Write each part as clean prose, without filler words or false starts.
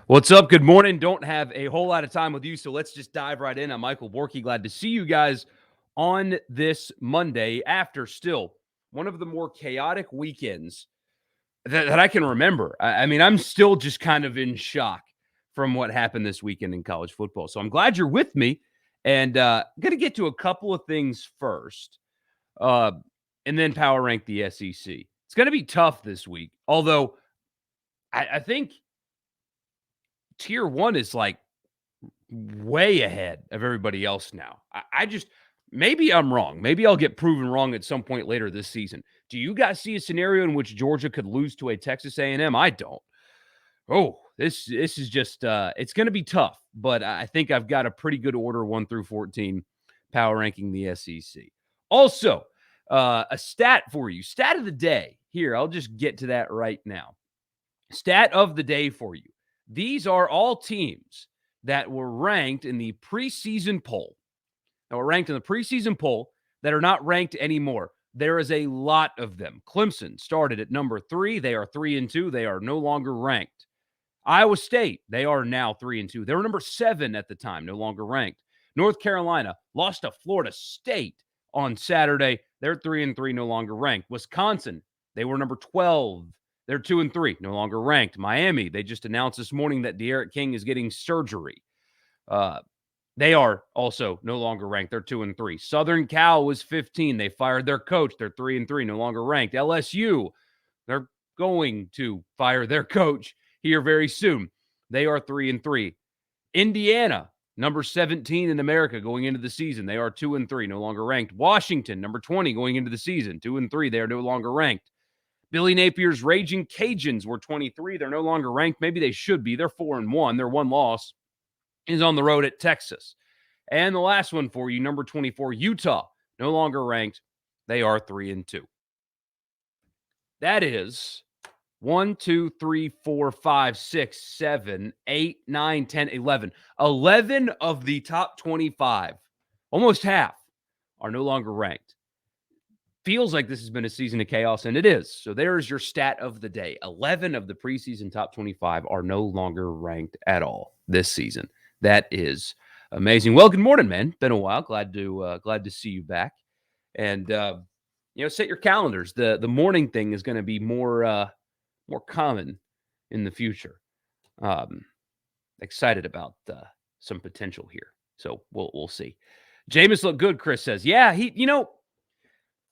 What's up? Good morning. Don't have a whole lot of time with you, so let's just dive right in. I'm Michael Borky. Glad to see you guys on this Monday after still one of the more chaotic weekends that I can remember. I mean, I'm still just kind of in shock from what happened this weekend in college football. So I'm glad you're with me, and going to get to a couple of things first, uh, and then power rank the SEC. It's going to be tough this week, although I think tier one is like way ahead of everybody else now. I just maybe I'm wrong. Maybe I'll get proven wrong at some point later this season. Do you guys see a scenario in which Georgia could lose to a Texas A&M? I don't. Oh, this is just it's going to be tough, but I think I've got a pretty good order 1 through 14 power ranking the SEC. Also, a stat for you. Stat of the day. Here, I'll just get to that right now. Stat of the day for you. These are all teams that were ranked in the preseason poll. That were ranked in the preseason poll that are not ranked anymore. There is a lot of them. Clemson started at number 3. They are 3-2. They are no longer ranked. Iowa State, they are now 3-2. They were number 7 at the time, no longer ranked. North Carolina lost to Florida State on Saturday. They're 3-3, no longer ranked. Wisconsin, they were number 12. They're 2-3, no longer ranked. Miami, they just announced this morning that De'Aaron King is getting surgery. They are also no longer ranked. They're 2-3. Southern Cal was 15. They fired their coach. They're 3-3, no longer ranked. LSU, they're going to fire their coach here very soon. They are 3-3. Indiana, number 17 in America going into the season. They are 2-3, no longer ranked. Washington, number 20 going into the season, 2-3. They are no longer ranked. Billy Napier's Raging Cajuns were 23. They're no longer ranked. Maybe they should be. They're 4-1. Their one loss is on the road at Texas. And the last one for you, number 24, Utah, no longer ranked. They are 3-2. That is 1, 2, 3, 4, 5, 6, 7, 8, 9, 10, 11. 11 of the top 25, almost half, are no longer ranked. Feels like this has been a season of chaos, and it is. So there's your stat of the day. 11 of the preseason top 25 are no longer ranked at all this season. That is amazing. Well, good morning, man. Been a while. Glad to see you back. And set your calendars. The morning thing is going to be more common in the future. Excited about some potential here. So we'll see. Jameis looked good, Chris says. Yeah,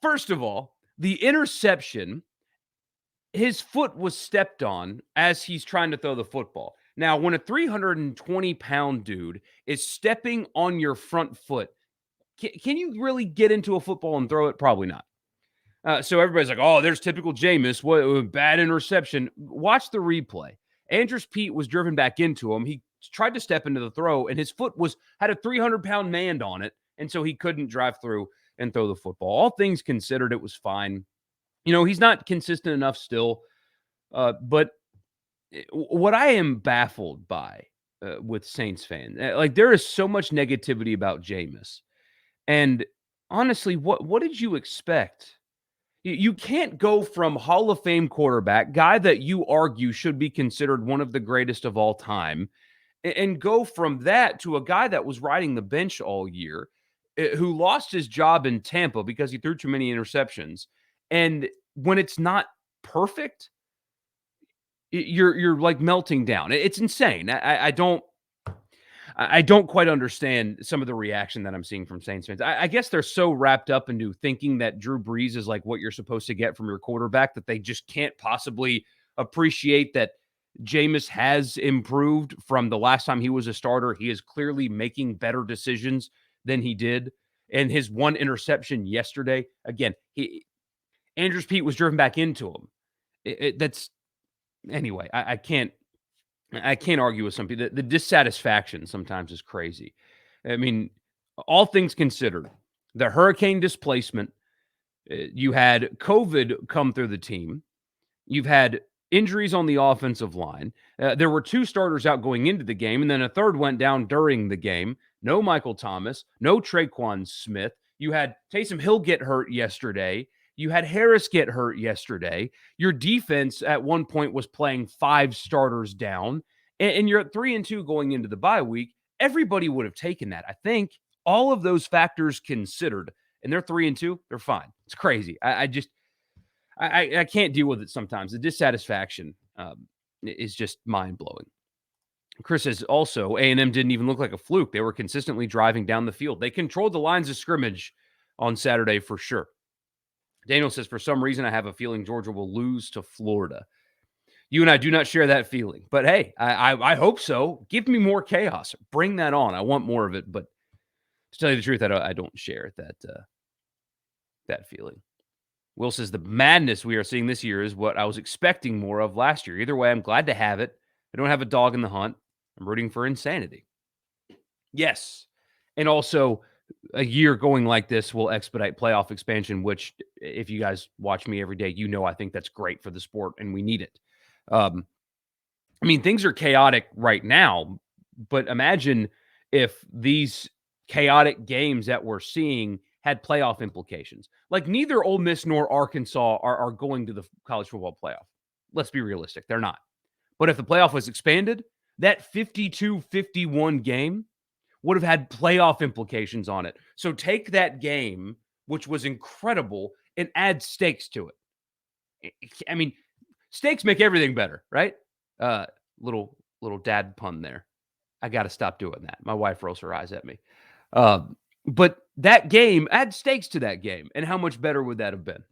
first of all, the interception, his foot was stepped on as he's trying to throw the football. Now, when a 320-pound dude is stepping on your front foot, can you really get into a football and throw it? Probably not. So everybody's like, oh, there's typical Jameis. What bad interception. Watch the replay. Andrews Pete was driven back into him. He tried to step into the throw, and his foot had a 300-pound man on it, and so he couldn't drive through and throw the football. All things considered, it was fine. He's not consistent enough still. But what I am baffled by with Saints fans, there is so much negativity about Jameis. And honestly, what did you expect? You can't go from Hall of Fame quarterback, guy that you argue should be considered one of the greatest of all time, and go from that to a guy that was riding the bench all year, who lost his job in Tampa because he threw too many interceptions. And when it's not perfect, you're like melting down. It's insane. I don't quite understand some of the reaction that I'm seeing from Saints fans. I guess they're so wrapped up into thinking that Drew Brees is like what you're supposed to get from your quarterback that they just can't possibly appreciate that Jameis has improved from the last time he was a starter. He is clearly making better decisions than he did. And his one interception yesterday, again, Andrews Pete was driven back into him. Anyway, I can't argue with some people. The dissatisfaction sometimes is crazy. I mean, all things considered, the hurricane displacement, you had COVID come through the team. You've had injuries on the offensive line. There were 2 starters out going into the game, and then a third went down during the game. No Michael Thomas, no Traquan Smith. You had Taysom Hill get hurt yesterday. You had Harris get hurt yesterday. Your defense at one point was playing 5 starters down. and you're at 3-2 going into the bye week, everybody would have taken that. I think all of those factors considered, and they're 3-2, they're fine. It's crazy. I can't deal with it sometimes. The dissatisfaction is just mind blowing. Chris says also A&M didn't even look like a fluke. They were consistently driving down the field. They controlled the lines of scrimmage on Saturday for sure. Daniel says, for some reason, I have a feeling Georgia will lose to Florida. You and I do not share that feeling. But hey, I hope so. Give me more chaos. Bring that on. I want more of it. But to tell you the truth, I don't share that feeling. Will says, the madness we are seeing this year is what I was expecting more of last year. Either way, I'm glad to have it. I don't have a dog in the hunt. I'm rooting for insanity. Yes. And also, a year going like this will expedite playoff expansion, which, if you guys watch me every day, you know I think that's great for the sport, and we need it. I mean, things are chaotic right now, but imagine if these chaotic games that we're seeing had playoff implications. Like, neither Ole Miss nor Arkansas are going to the college football playoff. Let's be realistic. They're not. But if the playoff was expanded, that 52-51 game would have had playoff implications on it. So take that game, which was incredible, and add stakes to it. I mean, stakes make everything better, right? Little dad pun there. I got to stop doing that. My wife rolls her eyes at me. But that game, add stakes to that game, and how much better would that have been?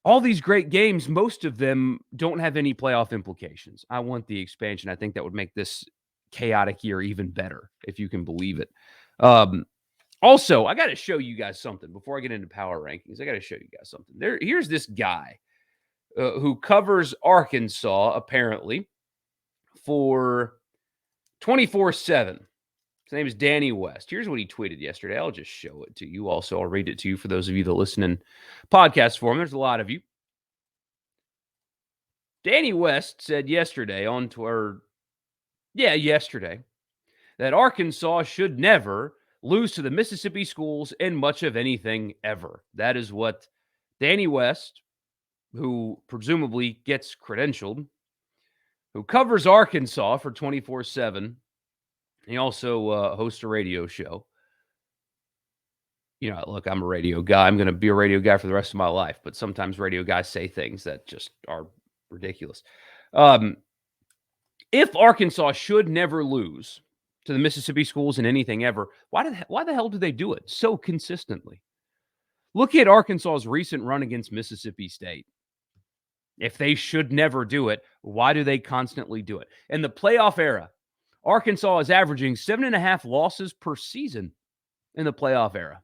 All these great games, most of them don't have any playoff implications. I want the expansion. I think that would make this chaotic year even better, if you can believe it. Also, I got to show you guys something before I get into power rankings. I got to show you guys something. Here's this guy who covers Arkansas, apparently, for 24/7. His name is Danny West. Here's what he tweeted yesterday. I'll just show it to you. Also, I'll read it to you for those of you that listen in podcast form. There's a lot of you. Danny West said yesterday on Twitter, yesterday, that Arkansas should never lose to the Mississippi schools in much of anything ever. That is what Danny West, who presumably gets credentialed, who covers Arkansas for 24/7. He also hosts a radio show. You know, look, I'm a radio guy. I'm going to be a radio guy for the rest of my life. But sometimes radio guys say things that just are ridiculous. If Arkansas should never lose to the Mississippi schools in anything ever, why the hell do they do it so consistently? Look at Arkansas's recent run against Mississippi State. If they should never do it, why do they constantly do it? In the playoff era, Arkansas is averaging 7.5 losses per season in the playoff era.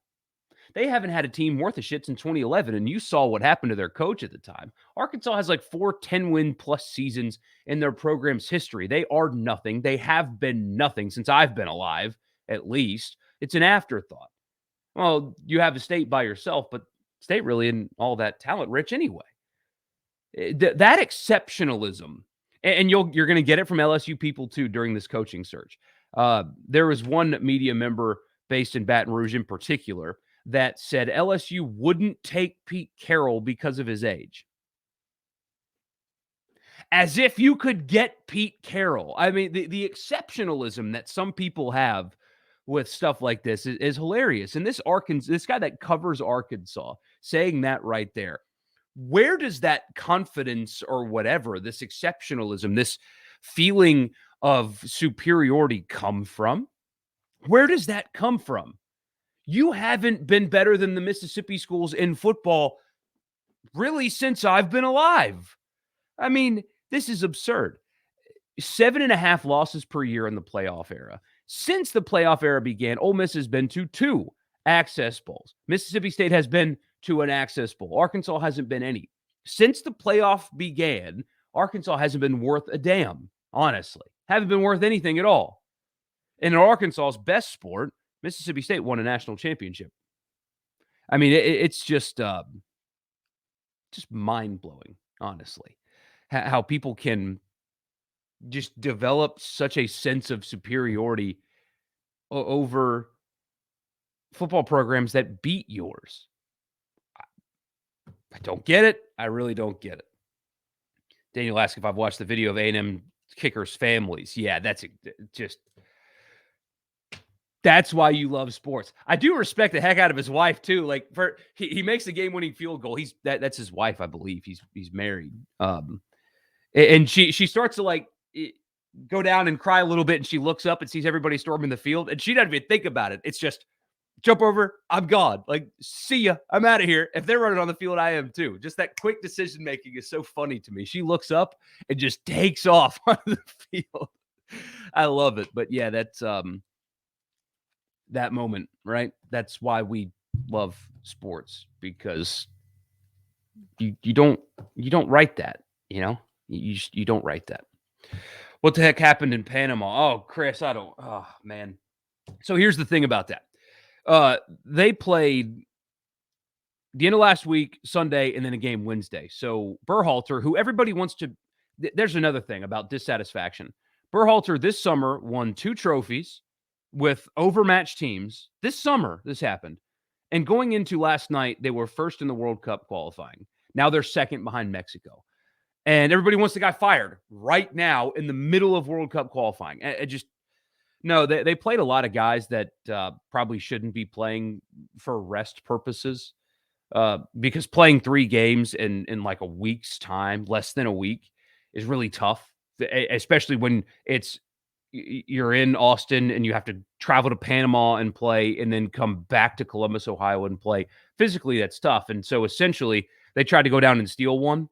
They haven't had a team worth a shit since 2011, and you saw what happened to their coach at the time. Arkansas has like 4 10-win-plus seasons in their program's history. They are nothing. They have been nothing since I've been alive, at least. It's an afterthought. Well, you have a state by yourself, but state really isn't all that talent-rich anyway. That exceptionalism, and you're going to get it from LSU people too during this coaching search. There was one media member based in Baton Rouge in particular that said LSU wouldn't take Pete Carroll because of his age. As if you could get Pete Carroll. I mean, the exceptionalism that some people have with stuff like this is hilarious. And this guy that covers Arkansas saying that right there. Where does that confidence or whatever, this exceptionalism, this feeling of superiority come from? Where does that come from? You haven't been better than the Mississippi schools in football really since I've been alive. I mean, this is absurd. 7.5 losses per year in the playoff era. Since the playoff era began, Ole Miss has been to 2 Access Bowls. Mississippi State has been to an Access Bowl. Arkansas hasn't been any. Since the playoff began, Arkansas hasn't been worth a damn, honestly. Haven't been worth anything at all. And in Arkansas's best sport, Mississippi State won a national championship. I mean, it's just mind-blowing, honestly, how people can just develop such a sense of superiority over football programs that beat yours. I don't get it. I really don't get it. Daniel asks if I've watched the video of A&M kickers' families. Yeah, that's why you love sports. I do respect the heck out of his wife too. Like he makes the game-winning field goal. That's his wife, I believe. He's married. And she starts to go down and cry a little bit, and she looks up and sees everybody storming the field, and she doesn't even think about it. It's just jump over, I'm gone. Like, see ya, I'm out of here. If they're running on the field, I am too. Just that quick decision making is so funny to me. She looks up and just takes off on the field. I love it. But yeah, that's that moment, right? That's why we love sports, because you don't write that, you don't write that. What the heck happened in Panama? Oh, Chris, oh man. So here's the thing about that. They played the end of last week, Sunday, and then a game Wednesday. So Berhalter, who everybody wants to, there's another thing about dissatisfaction. Berhalter this summer won 2 trophies with overmatched teams. This summer, this happened. And going into last night, they were first in the World Cup qualifying. Now they're second behind Mexico. And everybody wants the guy fired right now in the middle of World Cup qualifying. No, they played a lot of guys that probably shouldn't be playing for rest purposes, because playing 3 games in like a week's time, less than a week, is really tough, especially when you're in Austin and you have to travel to Panama and play and then come back to Columbus, Ohio and play. Physically, that's tough. And so essentially, they tried to go down and steal one,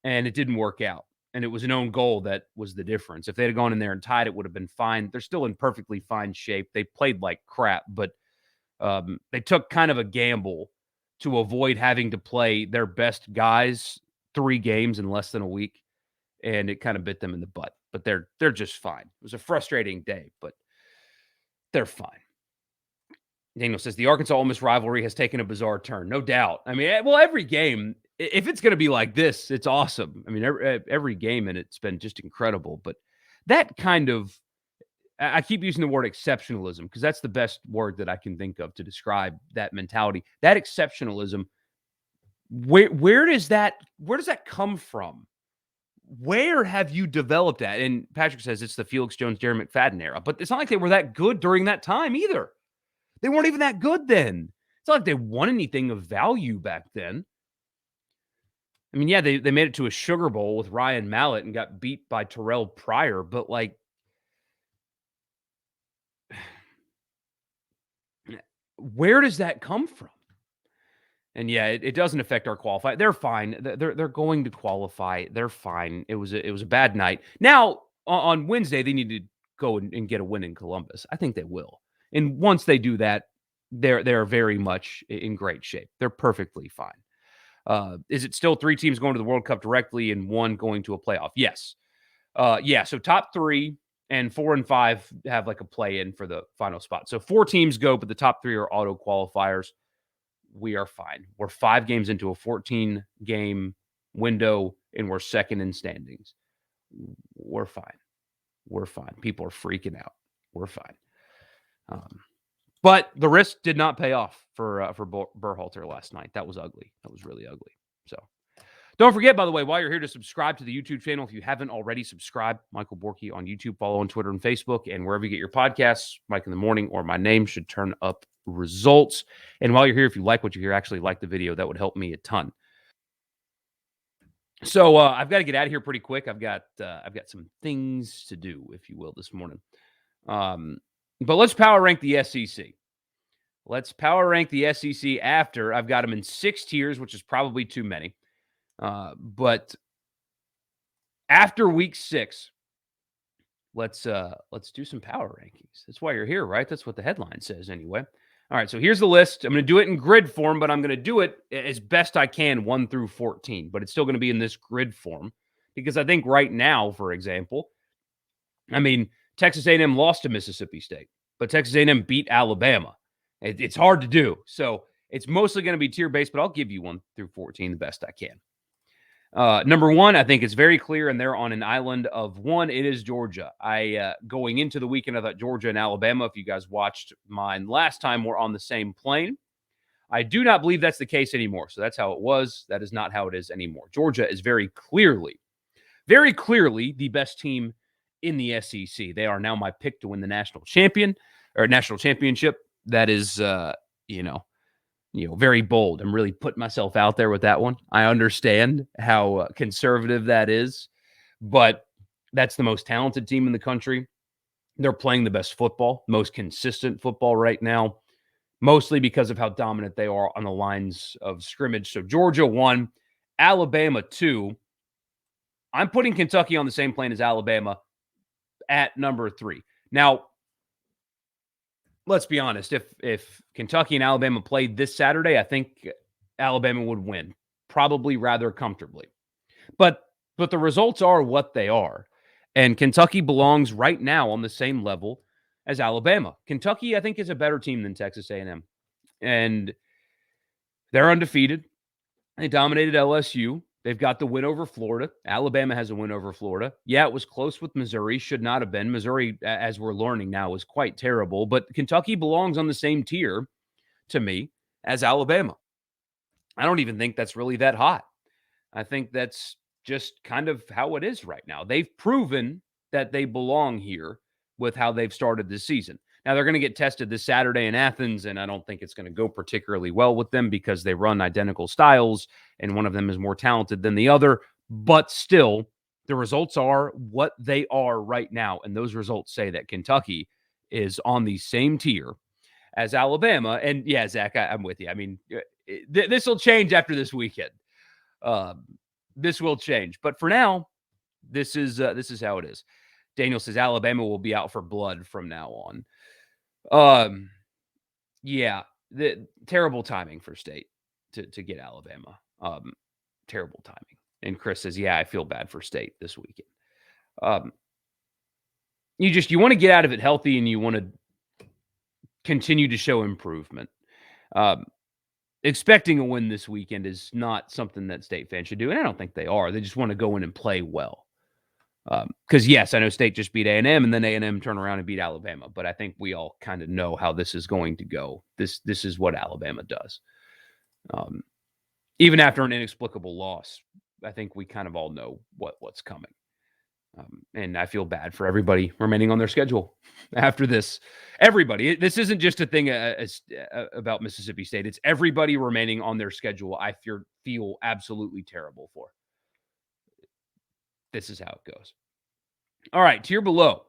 and it didn't work out. And it was an own goal that was the difference. If they had gone in there and tied, it would have been fine. They're still in perfectly fine shape. They played like crap, but they took kind of a gamble to avoid having to play their best guys 3 games in less than a week, and it kind of bit them in the butt. But they're just fine. It was a frustrating day, but they're fine. Daniel says the Arkansas-Ole Miss rivalry has taken a bizarre turn. No doubt. I mean, well, every game, if it's going to be like this, it's awesome. I mean, every game, and it's been just incredible. But that kind of, I keep using the word exceptionalism because that's the best word that I can think of to describe that mentality. That exceptionalism, where does that come from? Where have you developed that? And Patrick says it's the Felix Jones, Jerry McFadden era, but it's not like they were that good during that time either. They weren't even that good then. It's not like they won anything of value back then. I mean, yeah, they made it to a Sugar Bowl with Ryan Mallett and got beat by Terrell Pryor, but like, where does that come from? And yeah, it doesn't affect our qualify. They're fine. They're going to qualify. They're fine. It was a bad night. Now on Wednesday, they need to go and get a win in Columbus. I think they will. And once they do that, they're very much in great shape. They're perfectly fine. Is it still 3 teams going to the World Cup directly and 1 going to a playoff? Yes. Yeah. So top 3 and 4 and 5 have like a play in for the final spot. So 4 teams go, but the top 3 are auto qualifiers. We are fine. We're 5 games into a 14-game window, and we're second in standings. We're fine. We're fine. People are freaking out. We're fine. But the risk did not pay off for Berhalter last night. That was ugly. That was really ugly. So don't forget, by the way, while you're here, to subscribe to the YouTube channel. If you haven't already subscribed, Michael Borky on YouTube, follow on Twitter and Facebook, and wherever you get your podcasts, Mike in the Morning or my name should turn up results. And while you're here, if you like what you hear, actually like the video. That would help me a ton. So I've got to get out of here pretty quick. I've got some things to do, if you will, this morning. But let's power rank the SEC. Let's power rank the SEC after I've got them in 6 tiers, which is probably too many. But after week 6, let's do some power rankings. That's why you're here, right? That's what the headline says anyway. All right, so here's the list. I'm going to do it in grid form, but I'm going to do it as best I can 1 through 14, but it's still going to be in this grid form because I think right now, for example, I mean, Texas A&M lost to Mississippi State, but Texas A&M beat Alabama. It's hard to do. So it's mostly going to be tier-based, but I'll give you 1 through 14 the best I can. Number 1, I think it's very clear, and they're on an island of 1. It is Georgia. Going into the weekend, I thought Georgia and Alabama, if you guys watched mine last time, were on the same plane. I do not believe that's the case anymore. So that's how it was. That is not how it is anymore. Georgia is very clearly very clearly the best team in the SEC. They are now my pick to win the national championship. That is, very bold. I'm really putting myself out there with that one. I understand how conservative that is, but that's the most talented team in the country. They're playing the best football, most consistent football right now, mostly because of how dominant they are on the lines of scrimmage. So Georgia 1, Alabama 2. I'm putting Kentucky on the same plane as Alabama at number 3. Now, let's be honest. If Kentucky and Alabama played this Saturday, I think Alabama would win, probably rather comfortably. But the results are what they are. And Kentucky belongs right now on the same level as Alabama. Kentucky, I think, is a better team than Texas A&M. And they're undefeated. They dominated LSU. They've got the win over Florida. Alabama has a win over Florida. Yeah, it was close with Missouri. Should not have been. Missouri, as we're learning now, is quite terrible. But Kentucky belongs on the same tier, to me, as Alabama. I don't even think that's really that hot. I think that's just kind of how it is right now. They've proven that they belong here with how they've started this season. Now, they're going to get tested this Saturday in Athens, and I don't think it's going to go particularly well with them because they run identical styles, and one of them is more talented than the other. But still, the results are what they are right now, and those results say that Kentucky is on the same tier as Alabama. And yeah, Zach, I'm with you. I mean, this will change after this weekend. This will change, but for now, this is how it is. Daniel says Alabama will be out for blood from now on. Yeah, the terrible timing for State to get Alabama. Terrible timing. And Chris says, yeah, I feel bad for State this weekend. You want to get out of it healthy, and you want to continue to show improvement. Expecting a win this weekend is not something that State fans should do, and I don't think they are. They just want to go in and play well. Because, yes, I know State just beat A&M, and then A&M turn around and beat Alabama, but I think we all kind of know how this is going to go. This is what Alabama does. Even after an inexplicable loss, I think we kind of all know what's coming. And I feel bad for everybody remaining on their schedule after this. Everybody. This isn't just a thing about Mississippi State. It's everybody remaining on their schedule. I feel absolutely terrible for. This is how it goes. All right, tier below.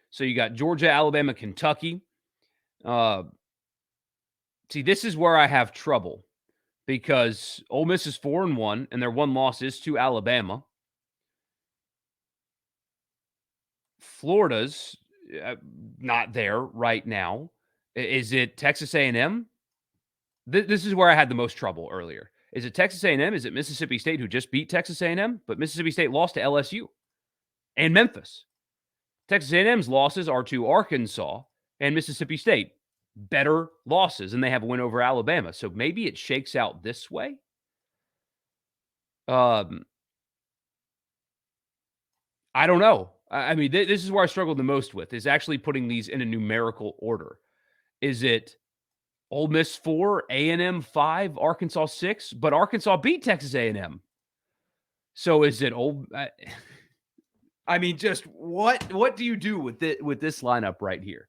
So you got Georgia, Alabama, Kentucky. See, this is where I have trouble because Ole Miss is 4-1, and their one loss is to Alabama. Florida's not there right now. Is it Texas A&M? This is where I had the most trouble earlier. Is it Texas A&M? Is it Mississippi State, who just beat Texas A&M? But Mississippi State lost to LSU and Memphis. Texas A&M's losses are to Arkansas and Mississippi State. Better losses, and they have a win over Alabama. So maybe it shakes out this way. I don't know. I mean, this is where I struggle the most with, is actually putting these in a numerical order. Is it Ole Miss 4, A&M 5, Arkansas 6? But Arkansas beat Texas A&M. So is it I mean, just what do you do with this lineup right here?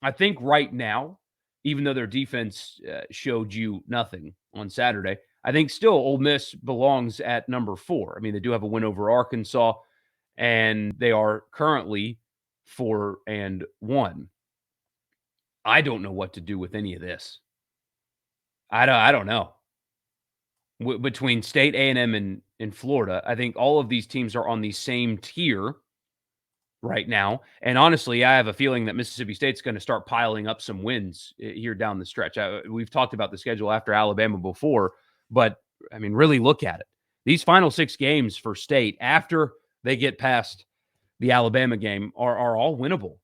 I think right now, even though their defense showed you nothing on Saturday, I think still Ole Miss belongs at number 4. I mean, they do have a win over Arkansas, and they are currently 4-1. I don't know what to do with any of this. I don't know. Between State, A&M, and Florida, I think all of these teams are on the same tier right now. And honestly, I have a feeling that Mississippi State's going to start piling up some wins here down the stretch. We've talked about the schedule after Alabama before, but I mean, really look at it. These final 6 games for State after they get past the Alabama game are all winnable.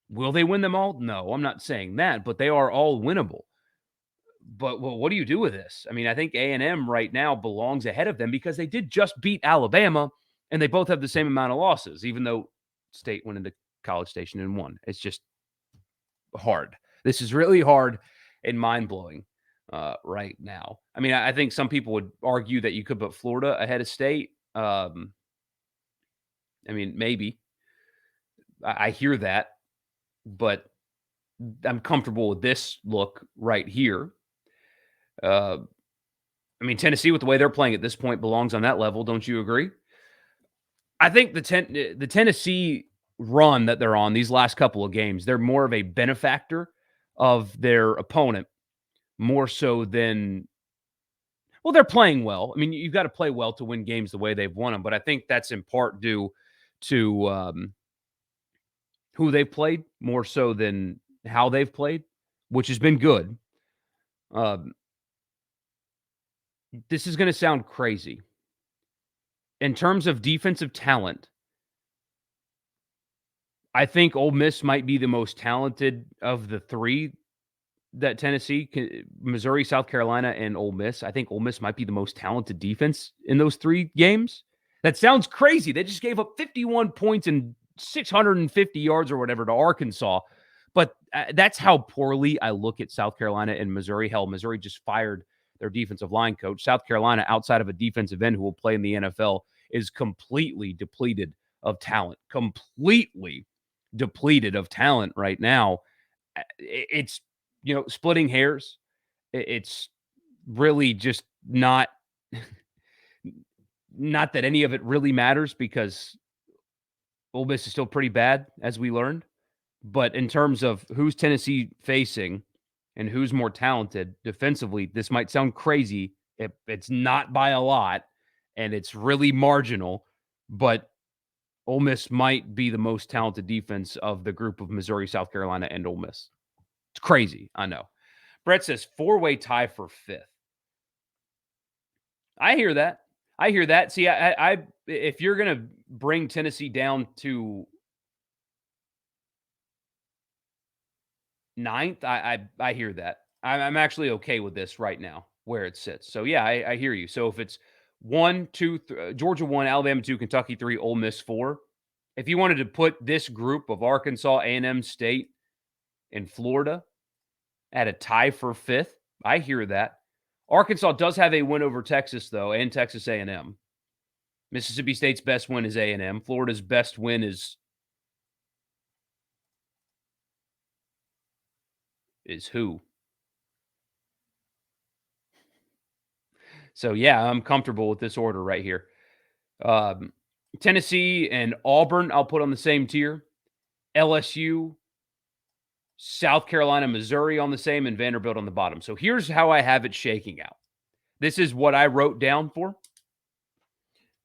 Will they win them all? No, I'm not saying that, but they are all winnable. But what do you do with this? I mean, I think A&M right now belongs ahead of them because they did just beat Alabama, and they both have the same amount of losses, even though State went into College Station and won. It's just hard. This is really hard and mind-blowing right now. I mean, I think some people would argue that you could put Florida ahead of State. I mean, maybe. I hear that, but I'm comfortable with this look right here. Uh, I mean, Tennessee, with the way they're playing at this point, belongs on that level. Don't you agree? I think the Tennessee run that they're on these last couple of games, they're more of a benefactor of their opponent more so than well, they're playing well. I mean, you've got to play well to win games the way they've won them, but I think that's in part due to who they've played more so than how they've played, which has been good. Um, this is going to sound crazy. In terms of defensive talent, I think Ole Miss might be the most talented of the three that Missouri, South Carolina, and Ole Miss. I think Ole Miss might be the most talented defense in those three games. That sounds crazy. They just gave up 51 points and 650 yards or whatever to Arkansas. But that's how poorly I look at South Carolina and Missouri. Hell, Missouri just fired their defensive line coach. South Carolina, outside of a defensive end who will play in the NFL, is completely depleted of talent. Completely depleted of talent right now. It's, splitting hairs. It's really just not that any of it really matters because Ole Miss is still pretty bad, as we learned. But in terms of who's Tennessee facing and who's more talented defensively, this might sound crazy. It's not by a lot, and it's really marginal, but Ole Miss might be the most talented defense of the group of Missouri, South Carolina, and Ole Miss. It's crazy, I know. Brett says four-way tie for fifth. I hear that. See, I if you're gonna bring Tennessee down to ninth, I hear that. I'm actually okay with this right now where it sits. So yeah, I hear you. So if it's 1, 2, Georgia 1, Alabama 2, Kentucky 3, Ole Miss 4. If you wanted to put this group of Arkansas, A&M State, and Florida at a tie for fifth, I hear that. Arkansas does have a win over Texas though, and Texas A&M. Mississippi State's best win is A&M. Florida's best win is who? So yeah, I'm comfortable with this order right here. Tennessee and Auburn, I'll put on the same tier. LSU, South Carolina, Missouri on the same, and Vanderbilt on the bottom. So here's how I have it shaking out. This is what I wrote down for.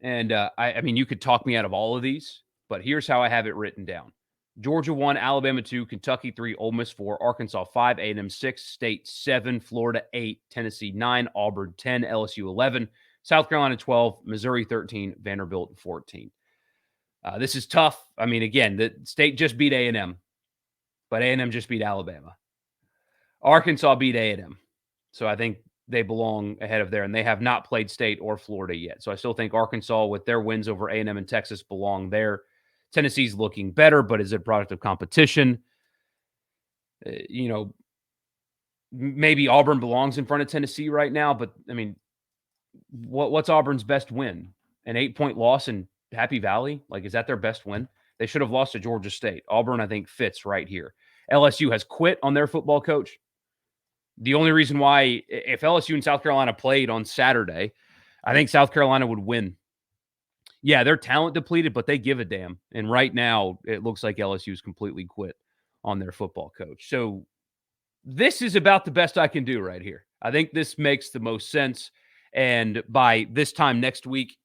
And I mean, you could talk me out of all of these, but here's how I have it written down. Georgia 1, Alabama 2, Kentucky 3, Ole Miss 4, Arkansas 5, A&M 6, State 7, Florida 8, Tennessee 9, Auburn 10, LSU 11, South Carolina 12, Missouri 13, Vanderbilt 14. This is tough. I mean, again, the State just beat A&M, but A&M just beat Alabama. Arkansas beat A&M. So I think they belong ahead of there, and they have not played State or Florida yet. So I still think Arkansas, with their wins over A&M and Texas, belong there. Tennessee's looking better, but is it a product of competition? Maybe Auburn belongs in front of Tennessee right now, but I mean, what's Auburn's best win? An 8-point loss in Happy Valley? Like, is that their best win? They should have lost to Georgia State. Auburn, I think, fits right here. LSU has quit on their football coach. The only reason why, if LSU and South Carolina played on Saturday, I think South Carolina would win. Yeah, they're talent depleted, but they give a damn. And right now, it looks like LSU's completely quit on their football coach. So this is about the best I can do right here. I think this makes the most sense. And by this time next week,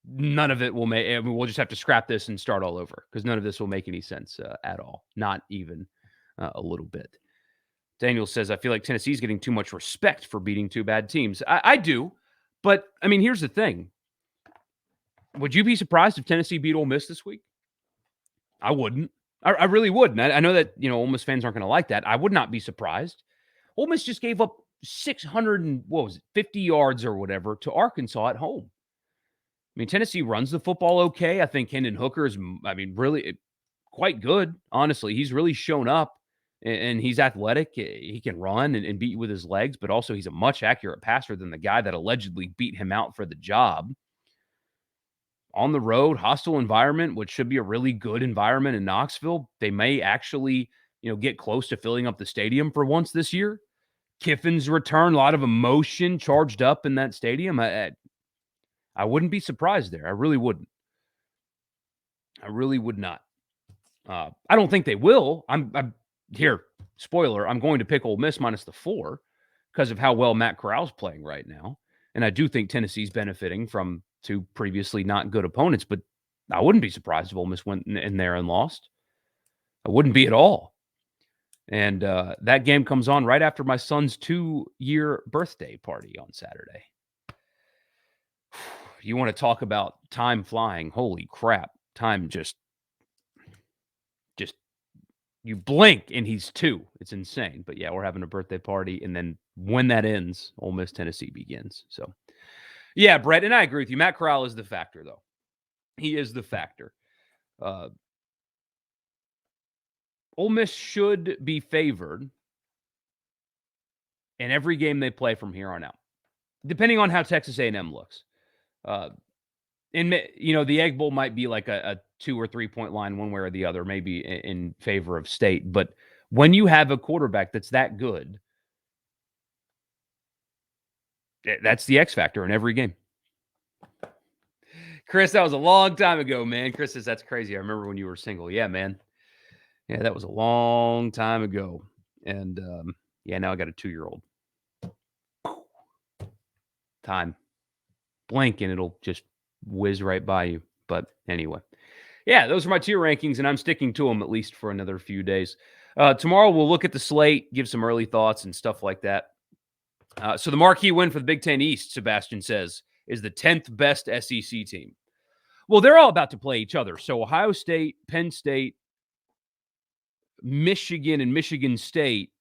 none of it will make. I mean, we'll just have to scrap this and start all over because none of this will make any sense at all. Not even a little bit. Daniel says, I feel like Tennessee's getting too much respect for beating two bad teams. I do. But, I mean, here's the thing. Would you be surprised if Tennessee beat Ole Miss this week? I wouldn't. I really wouldn't. I know that, Ole Miss fans aren't going to like that. I would not be surprised. Ole Miss just gave up 50 yards or whatever to Arkansas at home. I mean, Tennessee runs the football okay. I think Hendon Hooker is, really quite good, honestly. He's really shown up, and he's athletic. He can run and beat you with his legs, but also he's a much accurate passer than the guy that allegedly beat him out for the job. on the road, hostile environment, which should be a really good environment in Knoxville. They may actually, get close to filling up the stadium for once this year. Kiffin's return, a lot of emotion charged up in that stadium. I wouldn't be surprised there. I really wouldn't. I really would not. I don't think they will. I'm here. Spoiler: I'm going to pick Ole Miss minus the 4 because of how well Matt Corral's playing right now, and I do think Tennessee's benefiting from 2 previously not good opponents. But I wouldn't be surprised if Ole Miss went in there and lost. I wouldn't be at all. And that game comes on right after my son's 2-year birthday party on Saturday. You want to talk about time flying? Holy crap! Time just you blink and he's 2. It's insane. But yeah, we're having a birthday party, and then when that ends, Ole Miss Tennessee begins. So yeah, Brett, and I agree with you. Matt Corral is the factor, though. He is the factor. Ole Miss should be favored in every game they play from here on out, depending on how Texas A&M looks. The Egg Bowl might be like a 2 or 3 point line one way or the other, maybe in favor of State. But when you have a quarterback that's that good, that's the X factor in every game. Chris, that was a long time ago, man. Chris says, that's crazy. I remember when you were single. Yeah, man. Yeah, that was a long time ago. And now I got a 2-year-old. Time. Blink and it'll just whiz right by you. But anyway. Yeah, those are my tier rankings, and I'm sticking to them at least for another few days. Tomorrow we'll look at the slate, give some early thoughts and stuff like that. So the marquee win for the Big Ten East, Sebastian says, is the 10th best SEC team. Well, they're all about to play each other. So Ohio State, Penn State, Michigan, and Michigan State,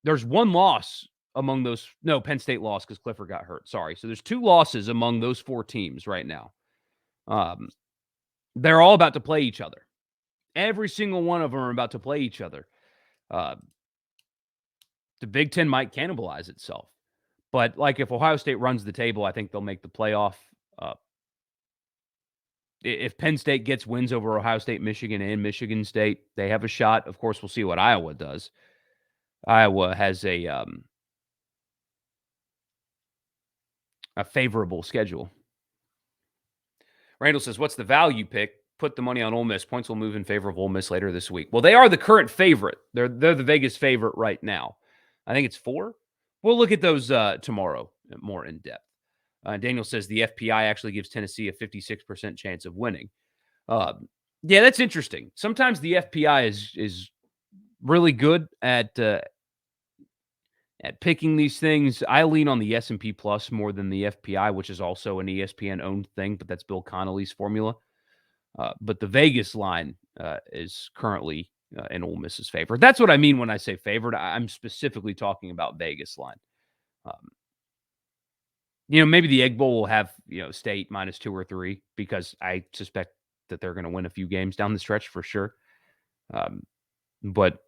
there's one loss among those. No, Penn State lost because Clifford got hurt. Sorry. So there's 2 losses among those 4 teams right now. They're all about to play each other. Every single one of them are about to play each other. The Big Ten might cannibalize itself. But like if Ohio State runs the table, I think they'll make the playoff. If Penn State gets wins over Ohio State, Michigan, and Michigan State, they have a shot. Of course, we'll see what Iowa does. Iowa has a favorable schedule. Randall says, what's the value pick? Put the money on Ole Miss. Points will move in favor of Ole Miss later this week. Well, they are the current favorite. They're the Vegas favorite right now. I think it's 4. We'll look at those tomorrow more in depth. Daniel says the FPI actually gives Tennessee a 56% chance of winning. Yeah, that's interesting. Sometimes the FPI is really good at picking these things. I lean on the S&P Plus more than the FPI, which is also an ESPN-owned thing, but that's Bill Connolly's formula. But the Vegas line is currently in Ole Miss's favor. That's what I mean when I say favored. I'm specifically talking about Vegas line. Maybe the Egg Bowl will have, State minus 2 or 3 because I suspect that they're going to win a few games down the stretch for sure. But,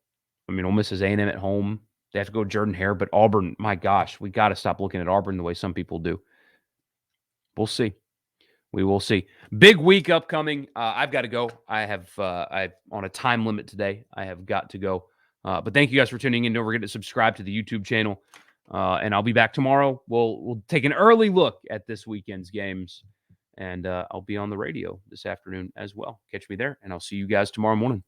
Ole Miss is A&M at home. They have to go Jordan Hare, but Auburn, my gosh, we got to stop looking at Auburn the way some people do. We'll see. We will see. Big week upcoming. I've got to go. I'm on a time limit today. I have got to go. But thank you guys for tuning in. Don't forget to subscribe to the YouTube channel. And I'll be back tomorrow. We'll take an early look at this weekend's games. And I'll be on the radio this afternoon as well. Catch me there, and I'll see you guys tomorrow morning.